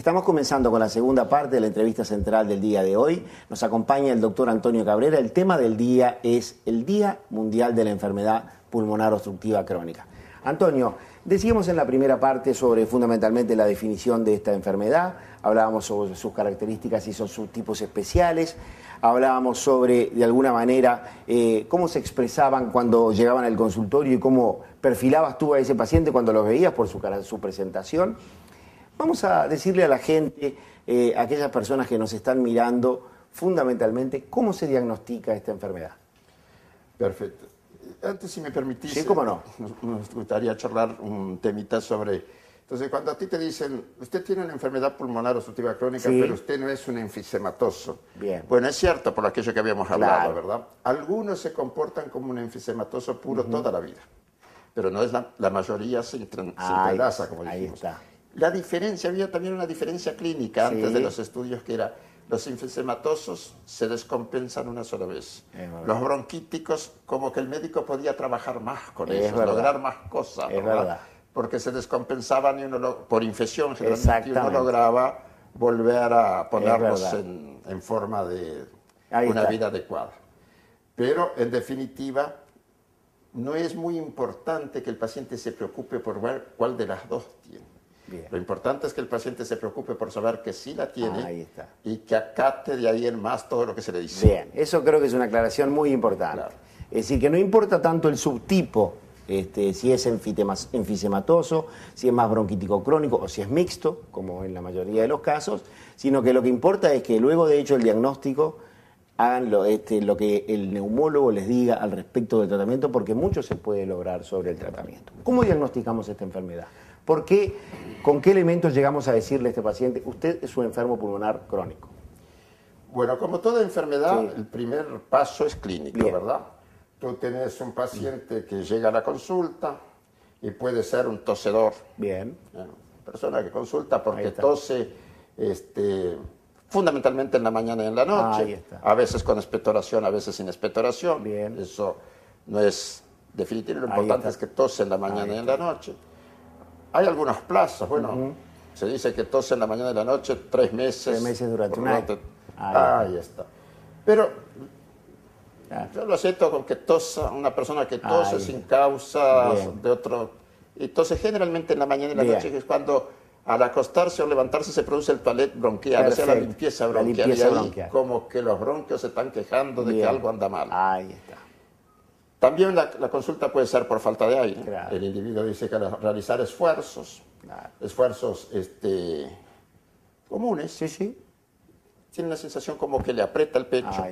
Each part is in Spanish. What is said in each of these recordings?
Estamos comenzando con la segunda parte de la entrevista central del día de hoy. Nos acompaña el doctor Antonio Cabrera. El tema del día es el Día Mundial de la Enfermedad Pulmonar Obstructiva Crónica. Antonio, decíamos en la primera parte sobre fundamentalmente la definición de esta enfermedad, hablábamos sobre sus características y sus subtipos especiales, hablábamos sobre, de alguna manera, cómo se expresaban cuando llegaban al consultorio y cómo perfilabas tú a ese paciente cuando los veías por su presentación. Vamos a decirle a la gente, a aquellas personas que nos están mirando, fundamentalmente, ¿cómo se diagnostica esta enfermedad? Perfecto. Antes, si me permitís, sí, cómo no, nos gustaría charlar un temita sobre... Entonces, cuando a ti te dicen, usted tiene una enfermedad pulmonar obstructiva crónica, sí, pero usted no es un enfisematoso. Bien. Bueno, es cierto por aquello que habíamos hablado, claro, ¿verdad? Algunos se comportan como un enfisematoso puro toda la vida, pero no es la mayoría se entrelaza, como dijimos. Ahí está. La diferencia, había también una diferencia clínica antes de los estudios que era, los enfisematosos se descompensan una sola vez. Los bronquíticos, como que el médico podía trabajar más con eso, lograr más cosas, ¿verdad? Porque se descompensaban y uno por infección generalmente uno lograba volver a ponerlos en forma de una vida adecuada. Pero, en definitiva, no es muy importante que el paciente se preocupe por ver cuál de las dos tiene. Bien. Lo importante es que el paciente se preocupe por saber que sí la tiene y que acate de ahí en más todo lo que se le dice. Bien, eso creo que es una aclaración muy importante. Claro. Es decir, que no importa tanto el subtipo, si es enfisematoso, si es más bronquítico crónico o si es mixto, como en la mayoría de los casos, sino que lo que importa es que luego de hecho el diagnóstico hagan lo que el neumólogo les diga al respecto del tratamiento, porque mucho se puede lograr sobre el tratamiento. ¿Cómo diagnosticamos esta enfermedad? ¿Por qué? ¿Con qué elementos llegamos a decirle a este paciente, usted es un enfermo pulmonar crónico? Bueno, como toda enfermedad, el primer paso es clínico, ¿verdad? Tú tenés un paciente que llega a la consulta y puede ser un tosedor. Bien. Persona que consulta porque tose fundamentalmente en la mañana y en la noche, a veces con expectoración, a veces sin expectoración. Bien. Eso no es definitivo, lo importante es que tose en la mañana y en la noche. Hay algunos plazos, bueno, se dice que tose en la mañana y en la noche 3 meses. 3 meses durante un año. Ahí está. Pero yo lo acepto con que tosa, una persona que tose sin causa de otro... Y tose generalmente en la mañana y en la noche, que es cuando al acostarse o levantarse se produce el toilet bronquial, o sea, la limpieza bronquial. Y ahí como que los bronquios se están quejando de que algo anda mal. Ahí está. También la consulta puede ser por falta de aire. Claro. El individuo dice que al realizar esfuerzos, esfuerzos comunes, tiene la sensación como que le aprieta el pecho,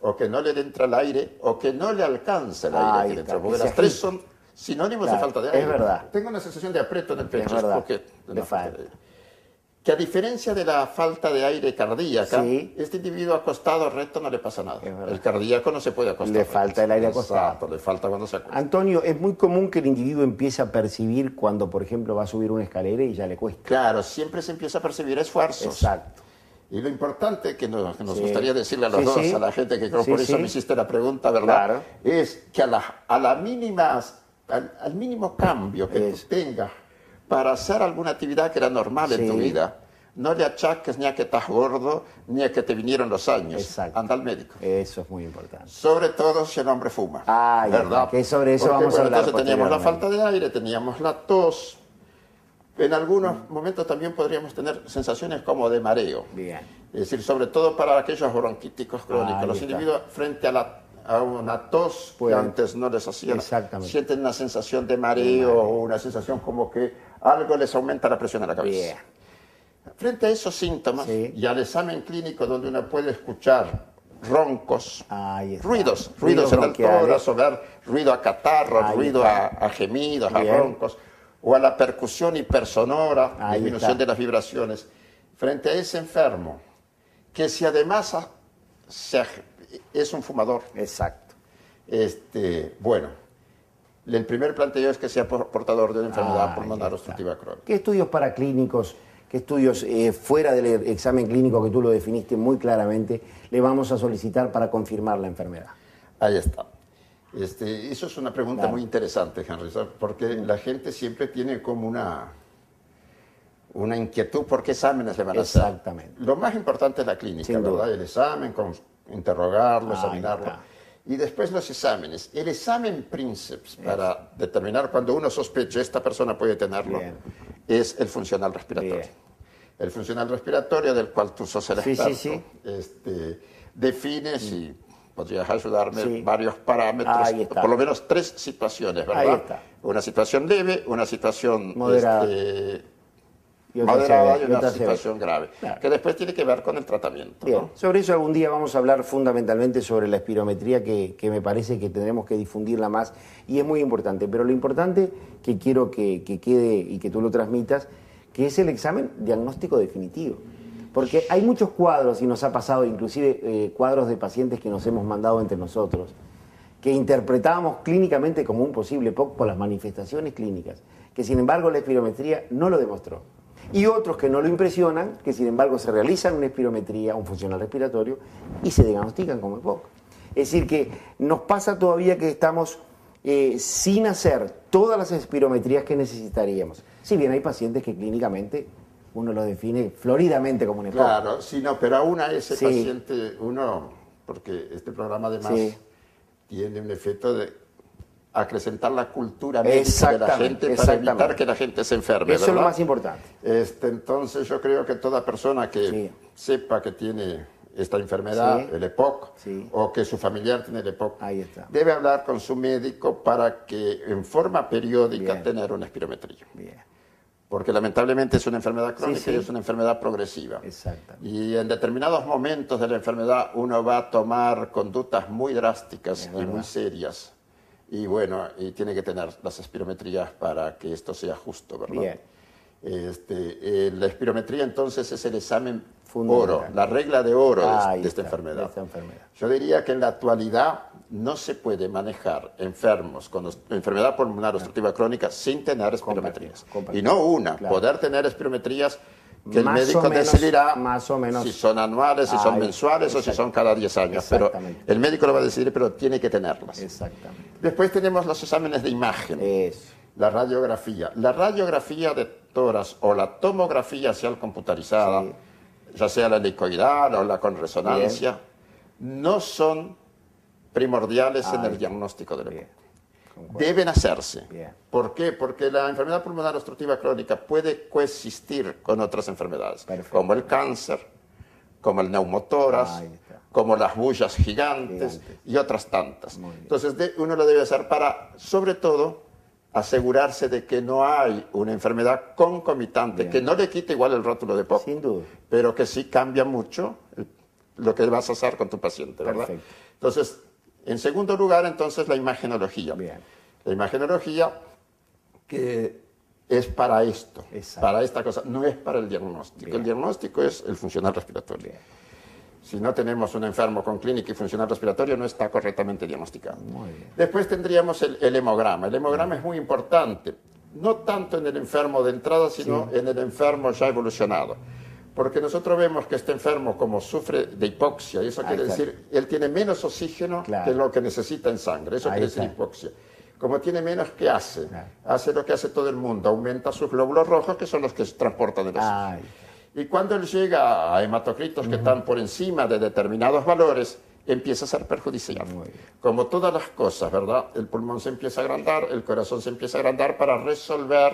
o que no le entra el aire, o que no le alcanza el aire que le entra, porque las tres son sinónimos de falta de aire. Es verdad. Tengo una sensación de aprieto en el pecho, es porque le falta. Que a diferencia de la falta de aire cardíaca, este individuo acostado recto no le pasa nada. El cardíaco no se puede acostar. Le falta el aire acostado. Exacto, le falta cuando se acuesta. Antonio, es muy común que el individuo empiece a percibir cuando, por ejemplo, va a subir una escalera y ya le cuesta. Claro, siempre se empieza a percibir esfuerzos. Exacto. Y lo importante que nos gustaría decirle a los dos, a la gente que creo por eso me hiciste la pregunta, ¿verdad? Claro. Es que al mínimo cambio que tú tengas para hacer alguna actividad que era normal en tu vida, no le achaques ni a que estás gordo, ni a que te vinieron los años. Exacto. Anda al médico. Eso es muy importante. Sobre todo si el hombre fuma. ¿Verdad? Que sobre eso vamos a hablar. Entonces teníamos la falta de aire, teníamos la tos. En algunos momentos también podríamos tener sensaciones como de mareo. Bien. Es decir, sobre todo para aquellos bronquíticos crónicos. Los individuos frente a una tos que antes no les hacían, sienten una sensación de mareo o una sensación como que algo les aumenta la presión en la cabeza. Bien. Frente a esos síntomas y al examen clínico donde uno puede escuchar roncos, ruidos en el tórax, o ver ruido a catarros, ruido a gemidos, a roncos, o a la percusión hipersonora, disminución de las vibraciones. Frente a ese enfermo, que si además es un fumador. Exacto. Bueno, el primer planteo es que sea portador de una enfermedad pulmonar obstructiva crónica. ¿Qué estudios paraclínicos, qué estudios fuera del examen clínico que tú lo definiste muy claramente, le vamos a solicitar para confirmar la enfermedad? Ahí está. Eso es una pregunta muy interesante, Henry, porque la gente siempre tiene como una inquietud por qué exámenes le van a hacer. Exactamente. Lo más importante es la clínica, Sin ¿verdad? duda. El examen, con interrogarlo, Ahí examinarlo. está. Y después los exámenes. El examen Princeps para determinar cuando uno sospecha esta persona puede tenerlo Bien. es el funcional respiratorio. Bien. El funcional respiratorio, del cual tú sos el Sí, experto, sí. define si podrías ayudarme Sí. varios parámetros, Ahí está. por lo menos 3 situaciones, ¿verdad? Ahí está. Una situación leve, una situación Moderada. Y otra moderada severa, y una otra severa. situación grave, Claro. que después tiene que ver con el tratamiento. Bien, ¿no? sobre eso algún día vamos a hablar fundamentalmente sobre la espirometría, que me parece que tendremos que difundirla más y es muy importante. Pero lo importante que quiero que quede y que tú lo transmitas, que es el examen diagnóstico definitivo. Porque hay muchos cuadros, y nos ha pasado inclusive cuadros de pacientes que nos hemos mandado entre nosotros, que interpretábamos clínicamente como un posible POC por las manifestaciones clínicas, que sin embargo la espirometría no lo demostró. Y otros que no lo impresionan, que sin embargo se realizan una espirometría, un funcional respiratorio, y se diagnostican como EPOC. Es decir, que nos pasa todavía que estamos sin hacer todas las espirometrías que necesitaríamos. Si bien hay pacientes que clínicamente uno lo define floridamente como un EPOC. Claro, sí, no, pero aún a ese Sí. paciente, porque este programa además Sí. tiene un efecto de acrecentar la cultura médica de la gente para Exactamente. evitar que la gente se enferme, Eso es lo ¿verdad? más importante. Entonces yo creo que toda persona que Sí. sepa que tiene esta enfermedad, Sí. el EPOC, Sí. o que su familiar tiene el EPOC, Ahí está. debe hablar con su médico para que en forma periódica Bien. tener una espirometría. Bien, Porque lamentablemente es una enfermedad crónica sí. y es una enfermedad progresiva. exactamente. Y en determinados momentos de la enfermedad uno va a tomar conductas muy drásticas Es y verdad. muy serias. Y bueno, y tiene que tener las espirometrías para que esto sea justo, ¿verdad? Bien. La espirometría entonces es el examen Fundamental. oro, la regla de oro Ahí de esta está, enfermedad. de esta enfermedad. Yo diría que en la actualidad no se puede manejar enfermos con enfermedad pulmonar obstructiva crónica sin tener espirometrías. Compartido. Y no una, Claro. poder tener espirometrías que el Más médico o menos, decidirá más o menos. si son anuales, si son Ahí, mensuales o si exacto. son cada 10 años. Pero Exactamente. el médico lo va a decidir, pero tiene que tenerlas. Exactamente. Después tenemos los exámenes de imagen. Eso. La radiografía. La radiografía de tórax o la tomografía sea computarizada, Sí. ya sea la helicoidal o la con resonancia, no son primordiales en el diagnóstico del Bien. EPOC. Deben hacerse. Bien. ¿Por qué? Porque la enfermedad pulmonar obstructiva crónica puede coexistir con otras enfermedades, Perfecto. como el cáncer, como el neumotórax, Ahí está. como las bullas gigantes Gigantes. y otras tantas. Muy bien. Entonces uno lo debe hacer para, sobre todo, asegurarse de que no hay una enfermedad concomitante, Bien. que no le quite igual el rótulo de EPOC, Sin duda. pero que sí cambia mucho lo que vas a hacer con tu paciente, ¿verdad? Perfecto. Entonces, en segundo lugar, entonces, la imagenología. Bien. La imagenología que es para esto, Exacto. para esta cosa, no es para el diagnóstico. Bien. El diagnóstico es el funcional respiratorio. Bien. Si no tenemos un enfermo con clínica y funcional respiratorio, no está correctamente diagnosticado. Muy bien. Después tendríamos el hemograma. El hemograma es muy importante, no tanto en el enfermo de entrada, sino en el enfermo ya evolucionado. Porque nosotros vemos que este enfermo, como sufre de hipoxia, y eso Ahí quiere está. decir, él tiene menos oxígeno Claro. que lo que necesita en sangre. Eso Ahí quiere decir está. hipoxia. Como tiene menos, ¿qué hace? Claro. Hace lo que hace todo el mundo, aumenta sus glóbulos rojos, que son los que transportan el oxígeno. Ay, Y cuando él llega a hematocritos que están por encima de determinados valores, empieza a ser perjudicial. Muy bien. Como todas las cosas, ¿verdad? El pulmón se empieza a agrandar, el corazón se empieza a agrandar para resolver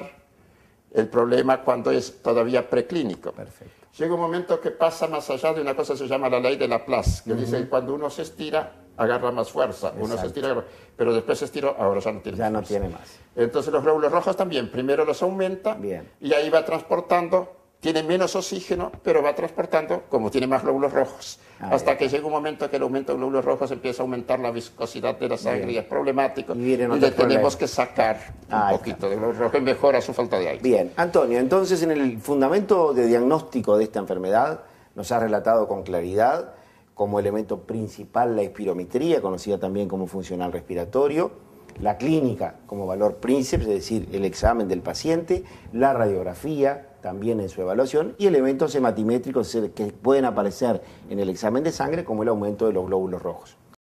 el problema cuando es todavía preclínico. perfecto. Llega un momento que pasa más allá de una cosa que se llama la ley de Laplace, que dice que cuando uno se estira, agarra más fuerza. Uno se estira, pero después se estiró, ahora ya no tiene Ya no fuerza. tiene más. Entonces los glóbulos rojos también, primero los aumenta Bien. y ahí va transportando, tiene menos oxígeno, pero va transportando, como tiene más glóbulos rojos, Ahí hasta está. que llega un momento que el aumento de glóbulos rojos empieza a aumentar la viscosidad de la sangre Bien. y es problemático. Y vienen le otros tenemos problemas. que sacar Ahí un poquito de glóbulos rojos y mejora su falta de aire. Bien, Antonio, entonces en el fundamento de diagnóstico de esta enfermedad nos ha relatado con claridad como elemento principal la espirometría, conocida también como funcional respiratorio, la clínica como valor príncipe, es decir, el examen del paciente, la radiografía también en su evaluación y elementos hematimétricos que pueden aparecer en el examen de sangre como el aumento de los glóbulos rojos.